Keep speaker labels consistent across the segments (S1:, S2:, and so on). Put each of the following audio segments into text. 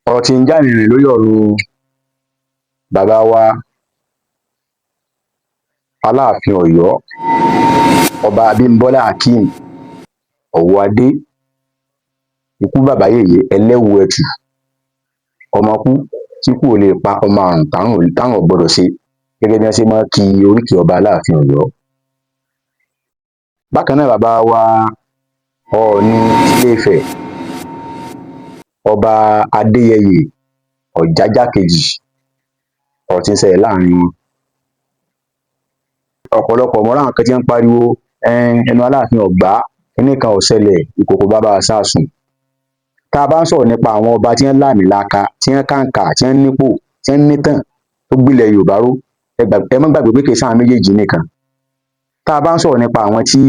S1: ọ̀rọ̀ tí ń já rìnrìn lórí ọ̀rọ̀ bàbá wa Aláàfin Ọ̀yọ́ Ọba Abímbọ́lá Akeem Ọ̀wọ́adé ikú bàbá yèyé ẹlẹ́wù ẹtù ọmọ kú tí kú ò lè pa ọmọ àrùn táwọn ò gbọdọ̀ ṣe gẹ́gẹ́ bí wọ́n ṣe máa ń kí oríkì ọba Aláàfin Ọ̀yọ́. Bákan náà bàbá wa Ọọ̀ni Ilé-Ifẹ̀ Ọba Adéyẹyè Ọ̀jájá kejì ọ̀rọ̀ tí ń ṣẹlẹ̀ láàrin wọn. Ọ̀pọ̀lọpọ̀ mọ́ra àwọn kan tí ń pariwo ẹnu Aláàfin ọ̀gbá kíní kan ò ṣẹlẹ̀ ìkòkò bàbá àsásùn. Tá a bá ń sọ̀rọ̀ nípa àwọn ọba tí wọ́n láàmìlaka tí wọ́n kàǹkà tí wọ́n nípò tí wọ́n nítàn tó gbilẹ̀ Yorùbá ró ẹ má gbàgbé pé kì í sáwọn méjèèjì nìkan. Tá a bá ń sọ̀rọ̀ nípa àwọn tí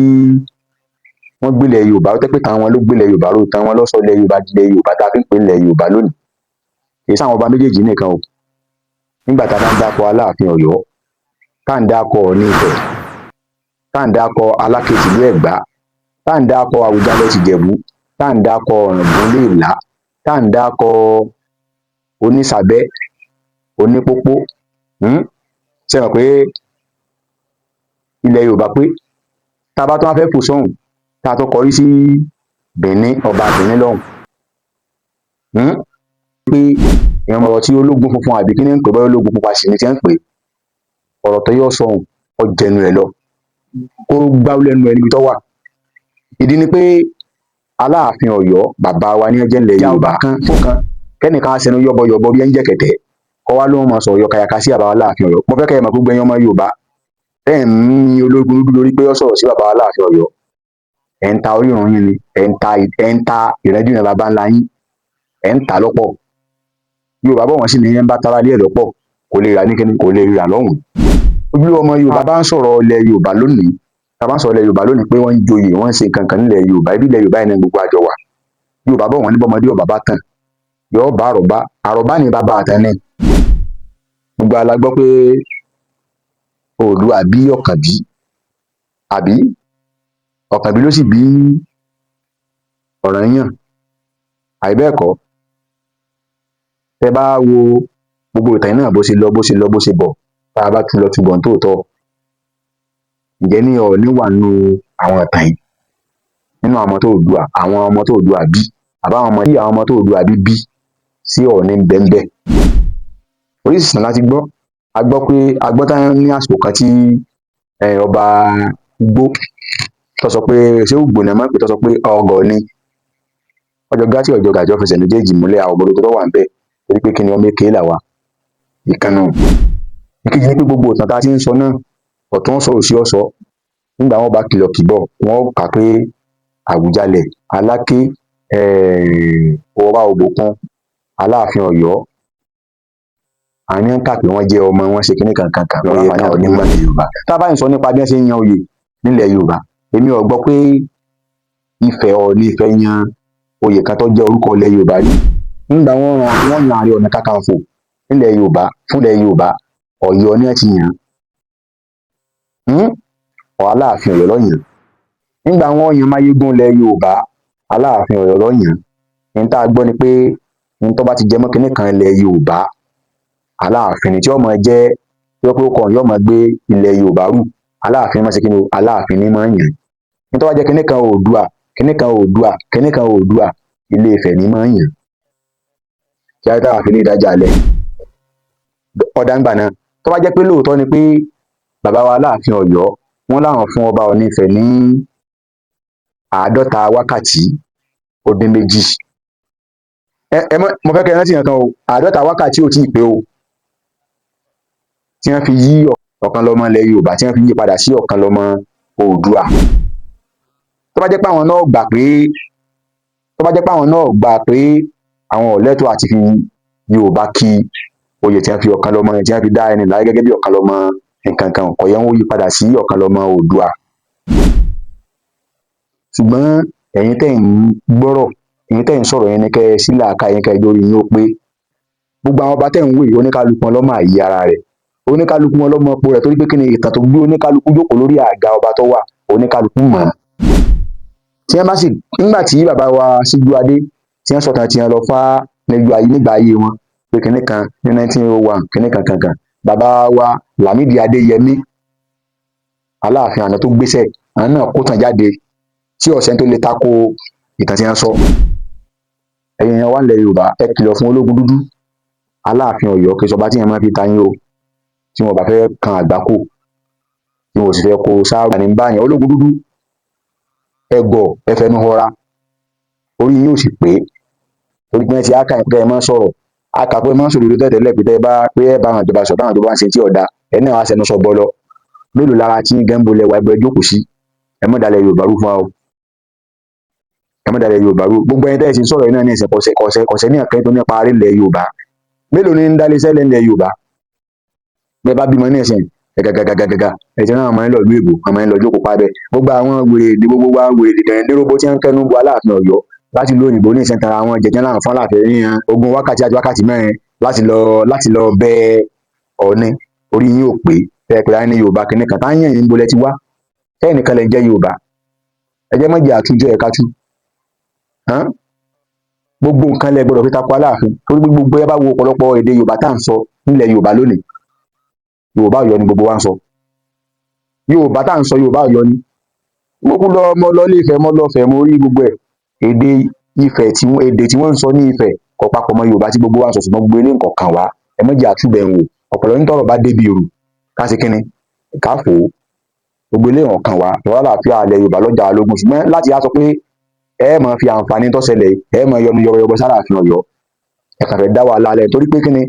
S1: wọ́n gbilẹ̀ Yorùbá ró tẹ́ pé táwọn ló gbilẹ̀ Yorùbá ró tán wọn lọ́sọ̀ ilẹ̀ Yorùbá dilẹ̀ Yorùbá tá a fi ń pè ilẹ̀ Yorùbá lónìí. Kì í sáwọn ọba méjèèjì nìkan o. Nígbà tá a bá ń dákọ̀ Aláàfin Ọ̀yọ́ tá à ń dákọ̀ Ọọ̀ni Ifẹ̀ tá à ń dákọ̀ Aláké tìlú Ẹ̀gbá tá à ń dákọ̀ Àwùjalẹ̀ tìjẹ̀bú tá à ń dákọ̀ Ọ̀ràngún Ilé-Ìlá tá à ń dákọ̀ Onísàbẹ́ Onípópó ṣe mọ̀ pé ilẹ̀ Yorùbá pé tá a bá tún wá fẹ́ fò sọ́hùn tá a tún kọrí sí Benin ọba Benin lọ́hùn pé ìran ọ̀rọ̀ tí ológun funfun àbí kí ni ń pè bọ́ ológun pupa sì ni tí ń pè ọ̀rọ̀ tó yọ sọ̀hùn ọjẹnu ẹ̀ lọ kó gbáwó lẹ́nu ẹ̀ níbi tó wà. Ìdí ni pé Aláàfin Ọ̀yọ́ bàbá wa ní ẹjẹ́ ńlẹ̀ Yorùbá kan fún kan kẹ́nìkan á sẹnu yọ́bọyọ̀bọ bí ẹ ń jẹ̀kẹ̀tẹ̀ kọ́ wá ló ń mọ sọ̀rọ̀ yọkàyàkà sí bàbá Aláàfin Ọ̀yọ́. Mo fẹ́ kẹ́ ẹ mọ̀ gbogbo ẹ̀yin ọmọ Yorùbá ẹ̀ ń ní ológun dúdú lórí pé ó sọ̀rọ̀ sí bàbá Aláàfin Ọ̀yọ́ ẹ̀ ń ta orírun yín ni ẹ̀ ń ta ìrẹ́jùnà bàbá ńlá yín ẹ̀ ń ta lọ́pọ̀. Yorùbá bọ̀ wọ́n sì ní ẹ̀ ń bá tara lé ẹ̀ lọ́pọ̀ kò lè rà ní kíni kò lè rà lọ́hùn. Ojú ọmọ Yorùbá bá ń sọ̀rọ̀ ilẹ̀ Yorùbá lónìí tá a bá ń sọ̀rọ̀ ilẹ̀ Yorùbá lónìí pé wọ́n ń joyè wọ́n ń ṣe nǹkan kan nílẹ̀ Yorùbá ibi ilẹ̀ Yorùbá yẹn ní gbogbo àjọ wà. Yorùbá bọ̀ wọ́n ní bọ́mọdé ọ̀bà bá tàn yọ bá àròbá ní bàbá àtàn ní. Gbogbo ala gbọ́ pé Oòduà bí Ọ̀kànbí àbí Ọ̀kànbí ló sì bí Ọ̀rànyàn àìbẹ́ẹ̀kọ́. Tẹ bá wo gbogbo ìtàn náà bó ṣe bọ̀ tá a bá tún lọ túbọ̀ ní tòótọ́ ǹjẹ́ ní Ọọ̀ni wà nínú àwọn ìtàn yìí nínú àwọn ọmọ tó Oòduà bí àbáwọn ọmọ tí àwọn ọmọ tó Oòduà bí sí Ọọ̀ni ń bẹ́ńbẹ́. Oríṣiríṣi láti gbọ́ a gbọ́ tán ní àsìkò kan tí ọba Igbó tó sọ pé ṣé Ògbò ni ẹ máa ń pè tó sọ pé ọgọ̀ ni ọjọ́ gátí ọjọ́ gàjọ́ fẹsẹ̀ méjèèjì múlẹ̀ àwọn ọmọdé tó wà ń bẹ̀ torí pé kí ni ọmọ èké là wà ìkànnù. Ìkejì ni pé gbogbo ìtàn tá a ti ń sọ náà ọ̀tún sọ òsì ọ̀sọ́ nígbà wọn bá kìlọ̀ kìbọ̀ wọn kà pé Àwùjalẹ̀ Aláké Ọba Òbòkun Aláàfin Ọ̀yọ́ àwọn ní ń kà pé wọ́n jẹ́ ọmọ wọn ṣe kíní kankan kan wọ́n yẹ káwọn nígbà ní Yorùbá. Tá a bá ń sọ nípa bí wọ́n ṣe ń yan oyè nílẹ̀ Yorùbá èmi ò gbọ́ pé Ifẹ̀ Ọọ̀ni Ifẹ̀ yan oyè kan tó jẹ́ orúkọ ilẹ̀ Yorùbá rí. Nígbà wọ́n yan Ààrẹ Ọ̀nà Kakanfò nílẹ̀ Yorùbá fúnlẹ̀ Yorùbá Ọ̀yọ́ ni wọ́n ti yàn Aláàfin Ọ̀yọ́ ló yàn. Nígbà wọ́n yan Máyégún ilẹ̀ Yorùbá Aláàfin Ọ̀yọ́ ló yàn. Ní tá a gbọ́ ni pé ní tó bá ti jẹ mọ́ kíní kan ilẹ̀ Yorùbá Aláàfin ni tí ọmọ jẹ́ yọ pé ó kàn yọ ọmọ gbé ilẹ̀ Yorùbá rù Aláàfin máa ṣe kíni Aláàfin ní máa ń yàn. Ní tó bá jẹ́ kíní kan Oòduà Ilé Ifẹ̀ ní máa ń yàn. Kí á dára fi ní ìdájà alẹ́ ọ̀dà ńgbà náà tó bá jẹ́ pé lóòótọ́ ni pé bàbá wa Aláàfin Ọ̀yọ́ wọ́n láwọn fún ọba Ọọ̀ni Ifẹ̀ ní 50 wákàtí ó dín méjì. Mo fẹ́ kẹ́ ẹ rántí nǹkan o 50 wákàtí ò tí ì pé o tí wọ́n fi yí ọ̀kan lọ́mọ ilẹ̀ Yorùbá tí wọ́n fi yí padà sí ọ̀kan lọ́mọ Oòduà. Tó bá jẹ́ pé àwọn náà gbà pé àwọn ò lẹ́tọ̀ọ́ àti fi Yorùbá kí oyè tí wọ́n fi ọ̀kan lọ́mọ tí wọ́n fi dá ẹni láyé gẹ́gẹ́ bí ọ̀kan lọ́mọ nǹkan kan ọ̀yẹ́ wọn yí padà sí ọ̀kan lọ́mọ Oòduà. Ṣùgbọ́n ẹ̀yin tẹ́ ń gbọ́rọ̀ ẹ̀yin tẹ́ ń sọ̀rọ̀ yẹn ní kẹ́ ẹ sí làákàyè yẹn kẹ́ ẹ lórí yín ó pé gbogbo àwọn ọba tẹ́ ń wò yìí oníkálukú wọn lọ́mọ àyè ara rẹ̀ oníkálukú wọn lọ́mọ ọ̀pọ̀ rẹ̀ torí pé kí ni ìtàn tó gbé oníkálukú jókòó lórí àga ọba tó wà oníkálukú mọ̀. Tí wọ́n bá sì nígbà tí bàbá wa Síjú Adé tí wọ́n sọ̀tàn tí wọ́n lọ fá nígbà ayé wọn pé kinní kan ní 1901 kinní kan kankan. Bàbá wa Lámìdí Adéyẹmí Aláàfin àná tó gbéṣẹ́, àwọn náà kó tàn jáde tí ọ̀sẹ̀ tó lè tako ìtàn tí wọ́n sọ. Ẹ̀yin èèyàn wa nílẹ̀ Yorùbá, ẹ kìlọ̀ fún ológun dúdú. Aláàfin Ọ̀yọ́ kì í ṣọba tí èèyàn máa fi ta yín o, tí wọn bá fẹ́ kan àgbákò, tí wọn ò sì fẹ́ kó sáárà ní báyẹn. Ológun dúdú, ẹgọ̀, ẹ fẹnu họra, orí yín ò sì pé. Torí pé ti ákà ìpínlẹ̀ ẹ máa ń sọ̀rọ̀, ákà pé máa ń sọ̀rọ̀ tẹ́tẹ̀lẹ̀ pé ẹ bá àwọn ìjọba sọ̀rọ̀, táwọn ìjọba ń ṣe tí ọ̀dà, ẹ náà wá sẹnu sọ bọ́lọ. Mélòó lára tí gẹ́ńbó lẹwà ẹgbẹ́ jókòó sí? Ẹ má dalẹ̀ Yorùbá rú fún wa o. Ẹ má dalẹ̀ Yorùbá rú. Gbogbo ẹni tẹ́ ẹ sì ń sọ̀rọ̀ yìí náà ní ìsìn kọ̀sẹ̀ ní àkẹ́yìn tó nípa arí ilẹ̀ Yorùbá. Mélòó ni ń dálé sẹ́lẹ̀ ilẹ̀ Yorùbá? Bẹ́ẹ̀ bá bímọ ní ìsìn gàgàgàgàgà ẹ̀sìn náà máa ń lọ ìlú èbó, àmọ́ ń lọ jókòó pa bẹ́ẹ̀. Gbogbo àwọn wèrè dẹ̀rẹ̀ndéròbó tí wọ́n ń kẹ́nu bu Aláàfin Ọ̀yọ́ láti ìlú òyìnbó ní ìsìn tara àwọn jẹjẹrẹ láwọn fún Aláàfin ní ogún wákàtí àti wákàtí mẹ́rin láti lọ bẹ Ọọ̀ni. Orí yín ò pé ẹ pé ní Yorùbá kìnnì kan táyà yín bolẹ̀ ti wá. Ẹ̀yin nìkan lẹ jẹ́ Yorùbá. Ẹ jẹ́ mọ́jì àtúnjọ ẹ̀ka tú. Gbogbo nǹkan lẹ gbọ́dọ̀ fi tako Aláàfin. Torí gbogbo ẹ bá wo ọ̀pọ̀lọpọ̀ èdè Yorùbá tá à ń sọ nílẹ̀ Yorùbá lónìí. Yorùbá Ọ̀yọ́ ni gbogbo wa ń sọ. Yorùbá tá à ń sọ Yorùbá Ọ̀yọ́ ni. Gbogbo ọmọ lọ Ilé Ifẹ̀ mọ́ lọ́fẹ̀ẹ́ mo rí gbogbo ẹ̀. Èdè Ifẹ̀ èdè tí wọ́n ń sọ ní Ifẹ̀ kò papọ̀ mọ́ Yorùbá tí gbogbo wa ń sọ, ṣùgbọ́n gbogbo ilé nǹkan kan wá. Ẹ mọ́jì àtúbẹ̀ ń wò. Ọ̀pọ̀lọpọ̀ ní tọ́rọ̀ bá débi òrù ká ṣe kínni ká fò ó. Gbogbo ilé nǹkan wá lọ́wọ́ àlàáfíà alẹ́ Yorùbá lọ́jà lógún. Ṣùgbọ́n láti á sọ pé ẹ máa fi àǹfààní tó ṣẹlẹ̀ ẹ máa yọnu yọbọyọbọ s'Aláàfin Ọ̀yọ́. Ẹ kàn fẹ́ dá wàhálà alẹ́ torí pé kínni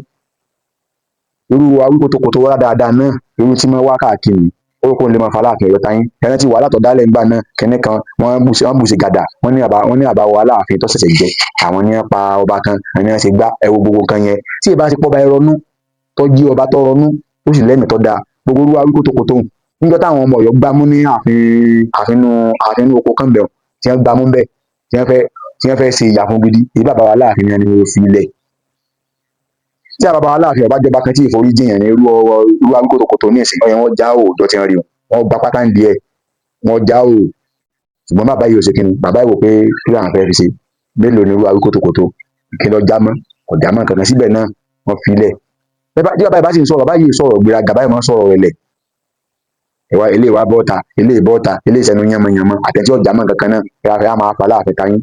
S1: irú awíkótókótó wá dáadáa náà irú tí wọ́n wá káàkiri orúkọ lè máa fa Aláàfin Ọ̀yọ́ táyín. Ẹran tí wàhálà tó dálẹ̀ ńgbà náà kínní kan wọ́n bù sí gàdà wọ́n ní àbáwọ̀ Aláàfin tó ṣẹ̀ṣẹ̀ jẹ àwọn ní pa ọba kan àwọn ní wọ́n ṣe gbá ẹwọ gbogbo nǹkan yẹn tí ì bá ṣe pọ́ba ẹrọnú tó jí ọba tó rọnú ó sì lẹ́mìí tó dáa gbogbo irú awíkótókótó níjọ́ táwọn ọmọ Ọ̀yọ́ gbámú ní ààfin oko kan bẹ̀rù tí wọ́n gbámú bẹ́ẹ̀ tí wọ́n fẹ́ ṣe ìyà fún gidi èyí bàbá wa Aláàfin ni wọ́n fi ilẹ̀. Tí a bàbá wa Aláàfin ọba jọba kan tí ìforí jìyàn ní irú awíkótókótó ní ìsìn ọyàn wọn já òòjọ́ ti rí wọn gba pátá ń di ẹ̀ wọn já o ṣùgbọ́n bàbá yìí ò ṣe kíni bàbá yìí wò pé kí làwọn fẹ́ fi ṣe mélòó ni irú awíkótókótó kí lọ já mọ́ kò já mọ́ kankan síbẹ̀ náà wọ́n fi ilẹ̀. Tí bàbá yìí bá sì ń sọ̀rọ̀ bàbá yìí sọ̀rọ̀ gbéraga bàbá yìí máa ń sọ̀rọ̀ rẹ̀ lẹ̀ ilé wa bọ́ta ilé ìbọ́ta ilé ìsẹ̀nu yánmọ́yánmọ́ àtẹ̀tí ọ̀já mọ́ kankan náà ẹ̀rọ á máa fa Aláàfin táyín.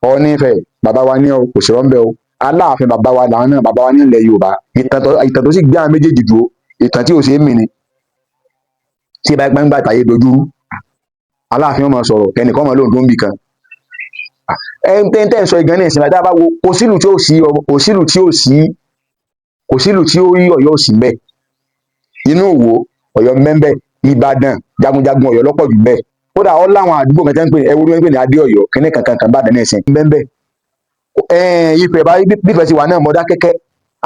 S1: Ọọ̀ni Ifẹ̀ bàbá wa ní kò sí rọ́ńbẹ́ o Aláàfin bàbá wa làwọn náà bàbá wa ní ilẹ̀ Yorùbá ìtàn tó sì gbé àwọn méjèèjì dúró ìtàn tí ò ṣe é mì ni tí ìbá gbangba tàyé dojú Aláàfin ọmọ sọ̀rọ̀ ẹnìkan ọmọ lóhùn tó ń bì kan tẹ́ ń sọ ìgan ní ìsìn láti bá wo kò sílù tí ó rí Ọ̀yọ́ òsì mbẹ́ inú Òwò Ọ̀yọ́ mbẹ́mbẹ́ Ìbàdàn jagunjagun Ọ̀yọ́ lọ́pọ̀ jù bẹ́ẹ̀ kódà ó láwọn àdúgbò mẹ́ta ń pè ní Adé Ọ̀yọ́ kíní kankan bá dẹ̀ ìsìn mbẹ́mbẹ́ Ifẹ̀ bá bífẹ̀ sí wà náà Mọdákẹ́kẹ́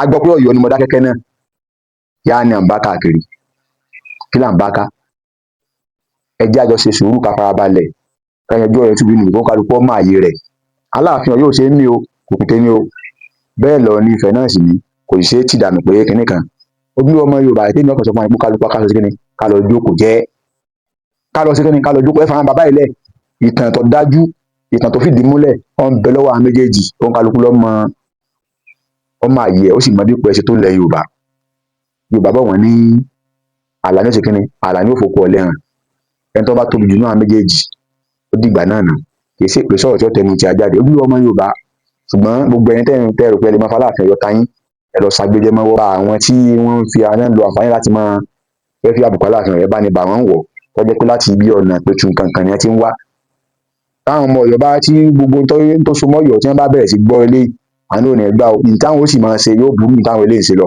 S1: a gbọ́ pé Ọ̀yọ́ ni Mọdákẹ́kẹ́ náà yá ni à ń bá káàkiri kí là ń bá ká ẹ jẹ́ àjọ ṣe sùúrù ká farabalẹ̀ ká yanjú ọ̀rẹ́ tùbí nìyí kó kálukú ọmọ ààyè rẹ̀ Aláàfin Ọ̀yọ́ ò ṣe é mí o kò pété ní o bẹ́ẹ̀ lọ ní Ifẹ̀ náà sì ní kò sì ṣe é tì dànù pé kinní kan ojú ọmọ Yorùbá àti ìmọ̀ ọ̀sán fún àìpó kálukú ká lọ sí kíni ká lọ jókòó jẹ́ ká lọ sí kíni ká lọ jókòó ẹ fara bàbá ilẹ̀ ìtàn tó dájú ìtàn tó fìdí múlẹ̀ ó ń bẹ lọ́wọ́ àwọn méjèèjì ó ń kálukú lọ́mọ ọmọ ààyè ó sì mọ dípò ẹsẹ̀ tó lẹ̀ Yorùbá bọ̀ wọ́n ní àlàní ó ṣe kíni àlàní ó fòkú ọ̀lẹ́ hàn ẹni tó bá tóbi jù náà méjèèjì ó dìgbà náà nà kì í ṣe pé sọ̀rọ̀ tí ó tẹnu ti ajáde ojú ọmọ Yorùbá ṣùgbọ́n gbogbo ẹni tẹ́ rò pé ẹ lè máa fa Aláàfin Ọ̀yọ́ táyín ẹ lọ ṣàgbéjẹ mọ́wọ́ bá àwọn tí wọ́n fi àná lo àǹfààní láti máa fẹ́ fi àbùkù Aláàfin Ọ̀yọ́ bá ní bà wọ́n wọ̀ tó jẹ́ pé láti ibi ọ̀nà pẹ̀tù kankan ni ẹ ti ń wá táwọn ọmọ Ọ̀yọ́ bá tí gbogbo tó so mọ́ Ọ̀yọ́ tí wọ́n bá bẹ̀rẹ̀ sí gbọ́ eléyìí àánú ò ní gbà ó ní táwọn ó sì máa ṣe yóò burú ní táwọn eléyìí ṣe lọ